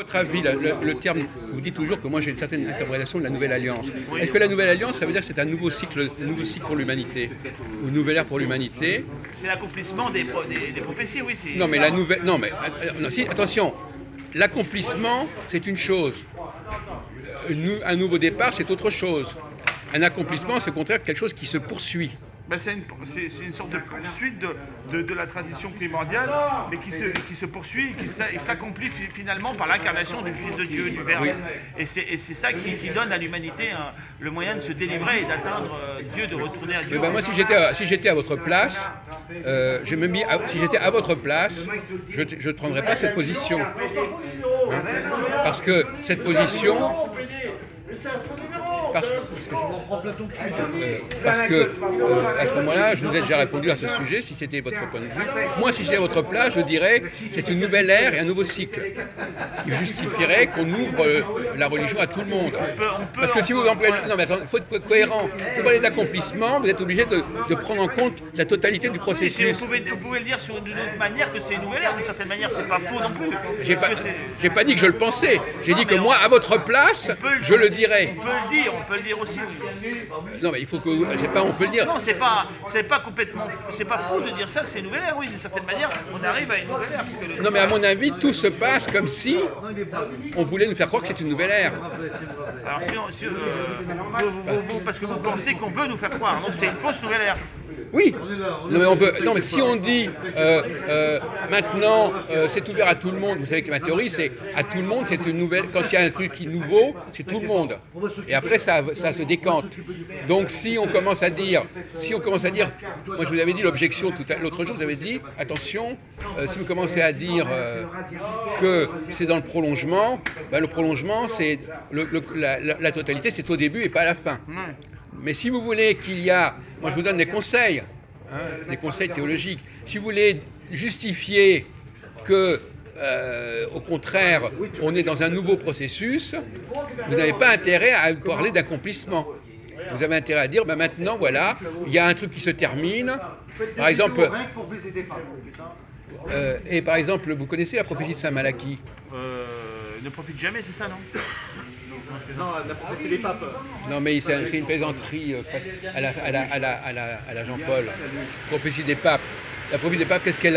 Votre avis, le terme, vous dites toujours que moi j'ai une certaine interprétation de la Nouvelle Alliance. Oui. Est-ce que la Nouvelle Alliance, ça veut dire que c'est un nouveau cycle pour l'humanité, une nouvelle ère pour l'humanité? C'est l'accomplissement des prophéties, oui. Non, mais la nouvelle, non, mais non, si, attention, l'accomplissement, c'est une chose. Un nouveau départ, c'est autre chose. Un accomplissement, c'est au contraire quelque chose qui se poursuit. Ben, c'est une sorte de poursuite de la tradition primordiale, mais qui se poursuit et s'accomplit finalement par l'incarnation du Fils de Dieu, du Verbe. Oui. Et c'est ça qui donne à l'humanité le moyen de se délivrer et d'atteindre Dieu, de retourner à Dieu. Mais ben moi, si j'étais à votre place, si j'étais à votre place, je ne prendrais pas cette position. Hein, parce que cette position... Parce que à ce moment-là, je vous ai déjà répondu à ce sujet, si c'était votre point de vue. Moi, si j'étais à votre place, je dirais que c'est une nouvelle ère et un nouveau cycle. Ce qui justifierait qu'on ouvre la religion à tout le monde. Parce que si vous employez... Non, mais attendez, il faut être cohérent. Si vous parlez d'accomplissement, vous êtes obligé de prendre en compte la totalité du processus. Vous pouvez le dire d'une autre manière que c'est une nouvelle ère, d'une certaine manière, c'est pas faux non plus. J'ai pas dit que je le pensais. J'ai dit que moi, à votre place, je le dirais. On peut le dire aussi, oui. Non, mais il faut que... on peut le dire. Non, c'est pas complètement... C'est pas faux de dire ça, que c'est une nouvelle ère, oui. D'une certaine manière, on arrive à une nouvelle ère. Non, mais à mon avis, tout se passe comme si on voulait nous faire croire que c'est une nouvelle ère. Alors, parce que vous pensez qu'on veut nous faire croire, donc c'est une fausse nouvelle ère. Oui. Non, mais si on dit maintenant c'est ouvert à tout le monde, vous savez que ma théorie c'est à tout le monde, c'est une nouvelle. Quand il y a un truc qui est nouveau, c'est tout le monde. Et après ça se décante. Donc si on commence à dire, moi je vous avais dit l'objection l'autre jour, vous avez dit attention, si vous commencez à dire que c'est dans le prolongement, ben, le prolongement c'est la totalité, c'est au début et pas à la fin. Mais si vous voulez qu'il y a... Moi, je vous donne des conseils, des conseils théologiques. Si vous voulez justifier que, au contraire, on est dans un nouveau processus, vous n'avez pas intérêt à parler d'accomplissement. Vous avez intérêt à dire, ben maintenant, voilà, il y a un truc qui se termine. Par exemple... et par exemple, vous connaissez la prophétie de Saint Malachie? Ne profite jamais, c'est ça, non? Non, la prophétie des papes. Non, mais c'est une plaisanterie à la Jean-Paul. Prophétie des papes. La prophétie des papes, qu'est-ce qu'elle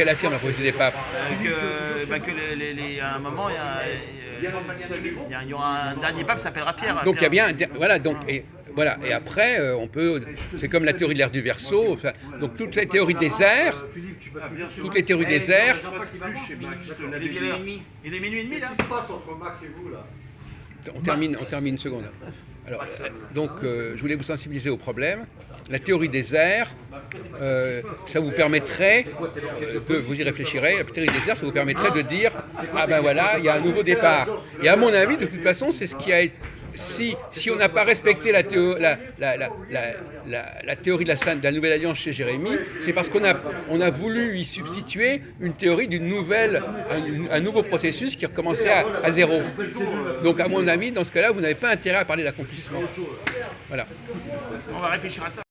affirme, la prophétie des papes? À un moment, il y aura un dernier pape qui s'appellera Pierre. Donc il y a bien... Voilà, donc... Voilà, et après, c'est comme la théorie de l'ère du Verseau, enfin, donc toutes les théories des airs, Il est minuit et demi, là. Qu'est-ce qui se passe entre Max et vous, là? on termine une seconde. Alors, donc, je voulais vous sensibiliser au problème. La théorie des airs, ça vous permettrait, vous y réfléchirez, la théorie des airs, ça vous permettrait de dire, ah ben voilà, il y a un nouveau départ. Et à mon avis, de toute façon, c'est ce qui a... Si on n'a pas respecté la théorie de la Nouvelle Alliance chez Jérémie, c'est parce qu'on a voulu y substituer une théorie un nouveau processus qui recommençait à zéro. Donc à mon avis, dans ce cas-là, vous n'avez pas intérêt à parler d'accomplissement. Voilà. On va réfléchir à ça.